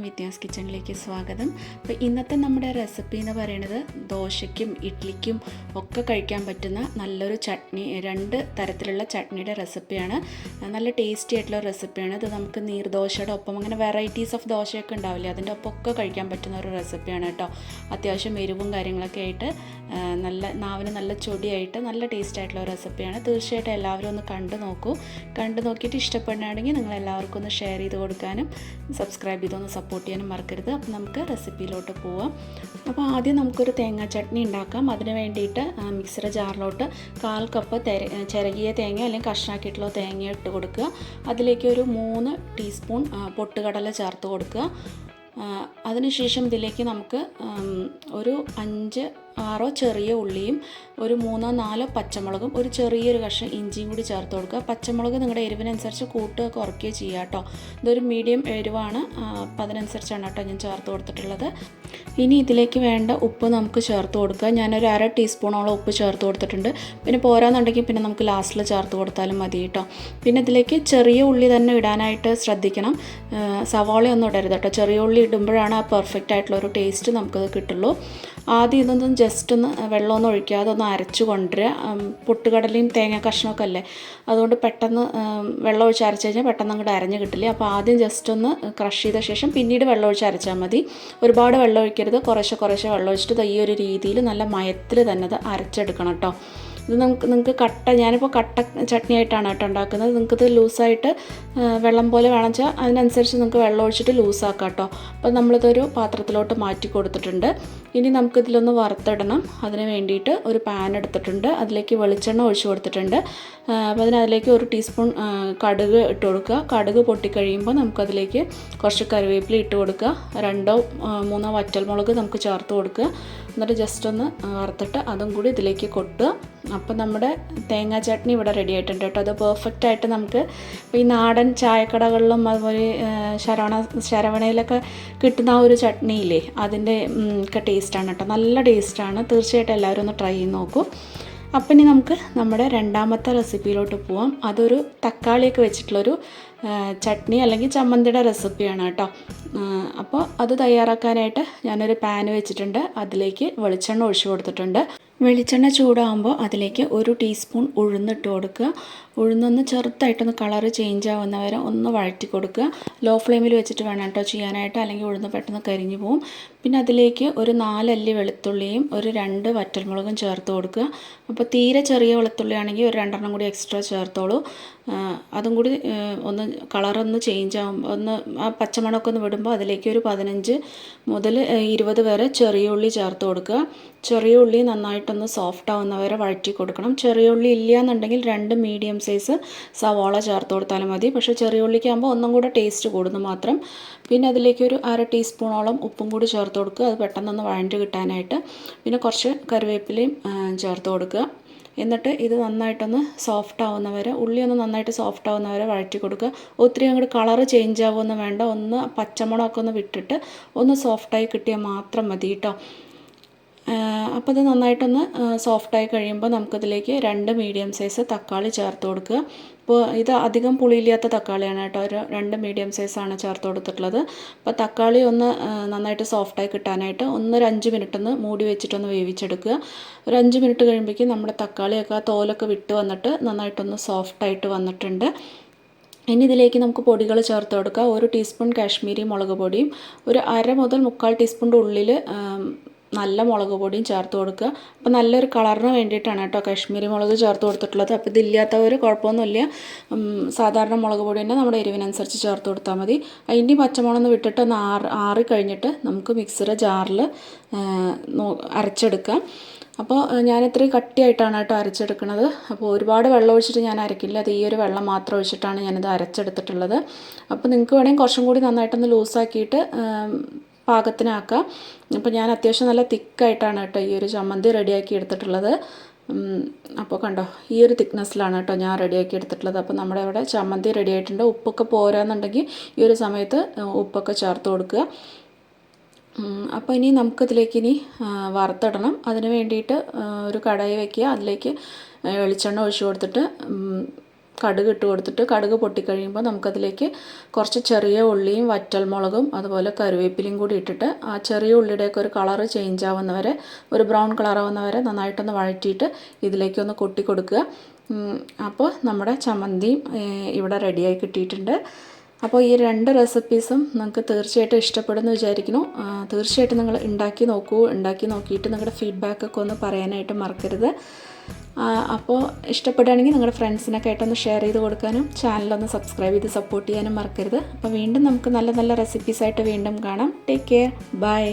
വിദ്യാസ് കിച്ചണിലേക്ക് സ്വാഗതം. അപ്പോൾ ഇന്നത്തെ നമ്മുടെ റെസിപ്പി എന്ന് പറയുന്നത് ദോശയ്ക്കും ഇഡ്ലിക്കും ഒക്കെ കഴിക്കാൻ പറ്റുന്ന നല്ലൊരു ചട്നി, 2 തരത്തിലുള്ള ചട്നിയുടെ റെസിപ്പിയാണ്. നല്ല ടേസ്റ്റി ആയിട്ടുള്ള റെസിപ്പിയാണ്. ഇത് നമുക്ക് നീർദോശയുടെ ഒപ്പം അങ്ങനെ വെറൈറ്റീസ് ഓഫ് ദോശയൊക്കെ ഉണ്ടാവില്ലേ, അതിൻ്റെ ഒപ്പമൊക്കെ കഴിക്കാൻ പറ്റുന്ന ഒരു റെസിപ്പിയാണ് കേട്ടോ. അത്യാവശ്യം എരിവും കാര്യങ്ങളൊക്കെ ആയിട്ട് നല്ല നാവിന് നല്ല ചൊടിയായിട്ട് നല്ല ടേസ്റ്റ് ആയിട്ടുള്ള ഒരു റെസിപ്പിയാണ്. തീർച്ചയായിട്ടും എല്ലാവരും ഒന്ന് കണ്ടു നോക്കൂ. കണ്ടു നോക്കിയിട്ട് ഇഷ്ടപ്പെടുകയാണെങ്കിൽ നിങ്ങൾ എല്ലാവർക്കും ഒന്ന് ഷെയർ ചെയ്ത് കൊടുക്കാനും സബ്സ്ക്രൈബ് ചെയ്തൊന്ന് സപ്പോർട്ട് ചെയ്യാനും മറക്കരുത്. അപ്പോൾ നമുക്ക് റെസിപ്പിയിലോട്ട് പോവാം. അപ്പോൾ ആദ്യം നമുക്കൊരു തേങ്ങാ ചട്നി ഉണ്ടാക്കാം. അതിന് വേണ്ടിയിട്ട് മിക്സിയുടെ ജാറിലോട്ട് 1/4 കപ്പ് ചിരകിയ തേങ്ങ അല്ലെങ്കിൽ കഷ്ണാക്കിയിട്ടുള്ള തേങ്ങ ഇട്ട് കൊടുക്കുക. അതിലേക്ക് ഒരു 3 ടീസ്പൂൺ പൊട്ടുകടല ചേർത്ത് കൊടുക്കുക. അതിനുശേഷം ഇതിലേക്ക് നമുക്ക് ഒരു 5-6 ചെറിയ ഉള്ളിയും ഒരു 3-4 പച്ചമുളകും ഒരു ചെറിയൊരു കഷ്ണം ഇഞ്ചിയും കൂടി ചേർത്ത് കൊടുക്കുക. പച്ചമുളക് നിങ്ങളുടെ എരിവിനനുസരിച്ച് കൂട്ടുക കുറയ്ക്കുകയോ ചെയ്യുക കേട്ടോ. ഇതൊരു മീഡിയം എരിവാണ്, അപ്പം അതിനനുസരിച്ചാണ് കേട്ടോ ഞാൻ ചേർത്ത് കൊടുത്തിട്ടുള്ളത്. ഇനി ഇതിലേക്ക് വേണ്ട ഉപ്പ് നമുക്ക് ചേർത്ത് കൊടുക്കുക. ഞാനൊരു 1/2 ടീസ്പൂണോളം ഉപ്പ് ചേർത്ത് കൊടുത്തിട്ടുണ്ട്. പിന്നെ പോരാന്നുണ്ടെങ്കിൽ പിന്നെ നമുക്ക് ലാസ്റ്റിൽ ചേർത്ത് കൊടുത്താലും മതി കേട്ടോ. പിന്നെ ഇതിലേക്ക് ചെറിയ ഉള്ളി തന്നെ ഇടാനായിട്ട് ശ്രദ്ധിക്കണം. സവാളയൊന്നും ഇടരുത് കേട്ടോ. ചെറിയ ഉള്ളി ഇടുമ്പോഴാണ് ആ പെർഫെക്റ്റ് ആയിട്ടുള്ളൊരു ടേസ്റ്റ് നമുക്കത് കിട്ടുള്ളൂ. ആദ്യം ഇതൊന്നും ജസ്റ്റ് ഒന്ന് വെള്ളമൊന്നും ഒഴിക്കാതെ ഒന്ന് അരച്ച് കൊണ്ടുവരിക. പൊട്ടുകടലയും തേങ്ങ കഷ്ണമൊക്കെ അല്ലേ, അതുകൊണ്ട് പെട്ടെന്ന് വെള്ളം ഒഴിച്ച് അരച്ച് കഴിഞ്ഞാൽ പെട്ടെന്ന് അങ്ങോട്ട് അരഞ്ഞ് കിട്ടില്ല. അപ്പോൾ ആദ്യം ജസ്റ്റ് ഒന്ന് ക്രഷ് ചെയ്ത ശേഷം പിന്നീട് വെള്ളം ഒഴിച്ച് അരച്ചാൽ മതി. ഒരുപാട് വെള്ളം ഒഴിക്കരുത്, കുറേശ്ശെ വെള്ളം ഒഴിച്ചിട്ട് ഈ ഒരു രീതിയിൽ നല്ല മയത്തിൽ തന്നെ അത് അരച്ചെടുക്കണം കേട്ടോ. ഇത് നിങ്ങൾക്ക് ഞാനിപ്പോൾ കട്ട ചട്നി ആയിട്ടാണ് കേട്ടോ ഉണ്ടാക്കുന്നത്. നിങ്ങൾക്കിത് ലൂസായിട്ട് വെള്ളം പോലെ വേണം വെച്ചാൽ അതിനനുസരിച്ച് നിങ്ങൾക്ക് വെള്ളം ഒഴിച്ചിട്ട് ലൂസാക്കാം കേട്ടോ. അപ്പോൾ നമ്മളിതൊരു പാത്രത്തിലോട്ട് മാറ്റി കൊടുത്തിട്ടുണ്ട്. ഇനി നമുക്കിതിലൊന്ന് വറുത്തിടണം. അതിന് വേണ്ടിയിട്ട് ഒരു പാൻ എടുത്തിട്ടുണ്ട്. അതിലേക്ക് വെളിച്ചെണ്ണ ഒഴിച്ച് കൊടുത്തിട്ടുണ്ട്. അപ്പോൾ അതിലേക്ക് 1 ടീസ്പൂൺ കടുക് ഇട്ട് കൊടുക്കുക. കടുക് പൊട്ടിക്കഴിയുമ്പോൾ നമുക്കതിലേക്ക് കുറച്ച് കറിവേപ്പില ഇട്ട് കൊടുക്കുക. 2-3 വറ്റൽമുളക് നമുക്ക് ചേർത്ത് കൊടുക്കുക. എന്നിട്ട് ജസ്റ്റ് ഒന്ന് വറുത്തിട്ട് അതും കൂടി ഇതിലേക്ക് കൊട്ടുക. അപ്പം നമ്മുടെ തേങ്ങാ ചട്നി ഇവിടെ റെഡി ആയിട്ടുണ്ട് കേട്ടോ. അത് പെർഫെക്റ്റ് ആയിട്ട് നമുക്ക് ഈ നാടൻ ചായക്കടകളിലും അതുപോലെ ശരവണയിലൊക്കെ കിട്ടുന്ന ആ ഒരു ചട്നിയില്ലേ, അതിൻ്റെ ഒക്കെ ടേസ്റ്റാണ് കേട്ടോ. നല്ല ടേസ്റ്റാണ്. തീർച്ചയായിട്ടും എല്ലാവരും ഒന്ന് ട്രൈ ചെയ്ത് നോക്കൂ. അപ്പം ഇനി നമുക്ക് നമ്മുടെ രണ്ടാമത്തെ റെസിപ്പിയിലോട്ട് പോവാം. അതൊരു തക്കാളിയൊക്കെ വെച്ചിട്ടുള്ളൊരു ചട്നി അല്ലെങ്കിൽ ചമ്മന്തിയുടെ റെസിപ്പിയാണ് കേട്ടോ. അപ്പോൾ അത് തയ്യാറാക്കാനായിട്ട് ഞാനൊരു പാൻ വെച്ചിട്ടുണ്ട്. അതിലേക്ക് വെളിച്ചെണ്ണ ഒഴിച്ച് കൊടുത്തിട്ടുണ്ട്. വെളിച്ചെണ്ണ ചൂടാകുമ്പോൾ അതിലേക്ക് 1 ടീസ്പൂൺ ഉഴുന്നിട്ട് കൊടുക്കുക. ഉഴുന്നൊന്ന് ചെറുതായിട്ടൊന്ന് കളറ് ചേഞ്ച് ആവുന്ന വരെ ഒന്ന് വഴറ്റി കൊടുക്കുക. ലോ ഫ്ലെയിമിൽ വെച്ചിട്ട് വേണം കേട്ടോ ചെയ്യാനായിട്ട്, അല്ലെങ്കിൽ ഉഴുന്ന് പെട്ടെന്ന് കരിഞ്ഞു പോവും. പിന്നെ അതിലേക്ക് ഒരു 4 അല്ലി വെളുത്തുള്ളിയും ഒരു 2 വറ്റൽമുളകും ചേർത്ത് കൊടുക്കുക. അപ്പോൾ തീരെ ചെറിയ വെളുത്തുള്ളി ആണെങ്കിൽ ഒരു 2 കൂടി എക്സ്ട്രാ ചേർത്തോളൂ. അതും കൂടി ഒന്ന് കളറൊന്ന് ചേഞ്ച് ആകുമ്പോൾ ഒന്ന് ആ പച്ചമണമൊക്കെ ഒന്ന് വിടുമ്പോൾ അതിലേക്ക് ഒരു 15 മുതൽ 20 വരെ ചെറിയ ഉള്ളി ചേർത്ത് കൊടുക്കുക. ചെറിയ ഉള്ളി നന്നായിട്ടൊന്ന് സോഫ്റ്റ് ആവുന്ന വരെ വഴറ്റി കൊടുക്കണം. ചെറിയ ഉള്ളി ഇല്ല എന്നുണ്ടെങ്കിൽ 2 മീഡിയം സൈസ് സവാള ചേർത്ത് കൊടുത്താലും മതി. പക്ഷേ ചെറിയ ഉള്ളിക്കാകുമ്പോൾ ഒന്നും കൂടെ ടേസ്റ്റ് കൂടുന്നു മാത്രം. പിന്നെ അതിലേക്ക് ഒരു 1/2 ടീസ്പൂണോളം ഉപ്പും കൂടി ചേർത്ത് കൊടുക്കുക. അത് പെട്ടെന്നൊന്ന് വഴണ്ട് കിട്ടാനായിട്ട്. പിന്നെ കുറച്ച് കറിവേപ്പിലയും ചേർത്ത് കൊടുക്കുക. എന്നിട്ട് ഇത് നന്നായിട്ടൊന്ന് സോഫ്റ്റ് ആവുന്നവരെ, ഉള്ളി ഒന്ന് നന്നായിട്ട് സോഫ്റ്റ് ആവുന്നവരെ വഴറ്റി കൊടുക്കുക. ഒത്തിരി അങ്ങോട്ട് കളറ് ചേഞ്ച് ആവുമെന്ന് വേണ്ട, ഒന്ന് പച്ചമുളകൊക്കെ ഒന്ന് വിട്ടിട്ട് ഒന്ന് സോഫ്റ്റായി കിട്ടിയാൽ മാത്രം മതി കേട്ടോ. അപ്പോൾ ഇത് നന്നായിട്ടൊന്ന് സോഫ്റ്റായി കഴിയുമ്പോൾ നമുക്കതിലേക്ക് 2 മീഡിയം സൈസ് തക്കാളി ചേർത്ത് കൊടുക്കുക. അപ്പോൾ ഇത് അധികം പുളിയില്ലാത്ത തക്കാളിയാണ് കേട്ടോ. ഒരു 2 മീഡിയം സൈസാണ് ചേർത്ത് കൊടുത്തിട്ടുള്ളത്. അപ്പോൾ തക്കാളി ഒന്ന് നന്നായിട്ട് സോഫ്റ്റായി കിട്ടാനായിട്ട് ഒരു 5 മിനിറ്റ് ഒന്ന് മൂടി വെച്ചിട്ടൊന്ന് വേവിച്ചെടുക്കുക. ഒരു 5 മിനിറ്റ് കഴിയുമ്പോഴേക്കും നമ്മുടെ തക്കാളിയൊക്കെ തോലൊക്കെ വിട്ട് വന്നിട്ട് നന്നായിട്ടൊന്ന് സോഫ്റ്റായിട്ട് വന്നിട്ടുണ്ട്. ഇനി ഇതിലേക്ക് നമുക്ക് പൊടികൾ ചേർത്ത് കൊടുക്കുക. 1 ടീസ്പൂൺ കാശ്മീരി മുളക് പൊടിയും ഒരു 1/2 മുതൽ 1/4 ടീസ്പൂണിൻ്റെ ഉള്ളിൽ നല്ല മുളക് പൊടിയും ചേർത്ത് കൊടുക്കുക. അപ്പോൾ നല്ലൊരു കളറിന് വേണ്ടിയിട്ടാണ് കേട്ടോ കാശ്മീരി മുളക് ചേർത്ത് കൊടുത്തിട്ടുള്ളത്. അപ്പോൾ ഇതില്ലാത്തവർ കുഴപ്പമൊന്നുമില്ല, സാധാരണ മുളക് പൊടി തന്നെ നമ്മുടെ എരിവിനനുസരിച്ച് ചേർത്ത് കൊടുത്താൽ മതി. അതിൻ്റെ പച്ചമുളക് വിട്ടിട്ട് ഒന്ന് ആറി കഴിഞ്ഞിട്ട് നമുക്ക് മിക്സിയുടെ ജാറിൽ അരച്ചെടുക്കാം. അപ്പോൾ ഞാൻ ഇത്രയും കട്ടിയായിട്ടാണ് കേട്ടോ അരച്ചെടുക്കുന്നത്. അപ്പോൾ ഒരുപാട് വെള്ളം ഒഴിച്ചിട്ട് ഞാൻ അരക്കില്ല, അത് ഈ ഒരു വെള്ളം മാത്രം ഒഴിച്ചിട്ടാണ് ഞാനിത് അരച്ചെടുത്തിട്ടുള്ളത്. അപ്പോൾ നിങ്ങൾക്ക് വേണമെങ്കിൽ കുറച്ചും കൂടി നന്നായിട്ടൊന്ന് ലൂസാക്കിയിട്ട് പാകത്തിനാക്കാം. അപ്പോൾ ഞാൻ അത്യാവശ്യം നല്ല തിക്കായിട്ടാണ് കേട്ടോ ഈ ഒരു ചമ്മന്തി റെഡിയാക്കി എടുത്തിട്ടുള്ളത്. അപ്പോൾ കണ്ടോ, ഈ ഒരു തിക്നെസ്സിലാണ് കേട്ടോ ഞാൻ റെഡിയാക്കി എടുത്തിട്ടുള്ളത്. അപ്പോൾ നമ്മുടെ ഇവിടെ ചമ്മന്തി റെഡി ആയിട്ടുണ്ട്. ഉപ്പൊക്കെ പോരാന്നുണ്ടെങ്കിൽ ഈ ഒരു സമയത്ത് ഉപ്പൊക്കെ ചേർത്ത് കൊടുക്കുക. അപ്പോൾ ഇനി നമുക്കിതിലേക്ക് വറുത്തിടണം. അതിന് വേണ്ടിയിട്ട് ഒരു കടായി വയ്ക്കുക. അതിലേക്ക് വെളിച്ചെണ്ണ ഒഴിച്ച് കൊടുത്തിട്ട് കടുക് ഇട്ട് കൊടുത്തിട്ട് കടുക് പൊട്ടിക്കഴിയുമ്പോൾ നമുക്കതിലേക്ക് കുറച്ച് ചെറിയ ഉള്ളിയും വറ്റൽമുളകും അതുപോലെ കറിവേപ്പിലയും കൂടി ഇട്ടിട്ട് ആ ചെറിയ ഉള്ളിയുടെയൊക്കെ ഒരു കളറ് ചേഞ്ച് ആവുന്നവരെ, ഒരു ബ്രൗൺ കളറാവുന്നവരെ നന്നായിട്ടൊന്ന് വഴറ്റിയിട്ട് ഇതിലേക്കൊന്ന് കൊട്ടി കൊടുക്കുക. അപ്പോൾ നമ്മുടെ ചമ്മന്തിയും ഇവിടെ റെഡിയായി കിട്ടിയിട്ടുണ്ട്. അപ്പോൾ ഈ 2 റെസിപ്പീസും നിങ്ങൾക്ക് തീർച്ചയായിട്ടും ഇഷ്ടപ്പെടുമെന്ന് വിചാരിക്കുന്നു. തീർച്ചയായിട്ടും നിങ്ങൾ ഉണ്ടാക്കി നോക്കൂ. ഉണ്ടാക്കി നോക്കിയിട്ട് നിങ്ങളുടെ ഫീഡ്ബാക്കൊക്കെ ഒന്ന് പറയാനായിട്ട് മറക്കരുത്. അപ്പോൾ ഇഷ്ടപ്പെടുകയാണെങ്കിൽ നിങ്ങളുടെ ഫ്രണ്ട്സിനൊക്കെ ആയിട്ടൊന്ന് ഷെയർ ചെയ്ത് കൊടുക്കാനും ചാനലൊന്ന് സബ്സ്ക്രൈബ് ചെയ്ത് സപ്പോർട്ട് ചെയ്യാനും മറക്കരുത്. അപ്പോൾ വീണ്ടും നമുക്ക് നല്ല നല്ല റെസിപ്പീസായിട്ട് വീണ്ടും കാണാം. Take care. ബൈ.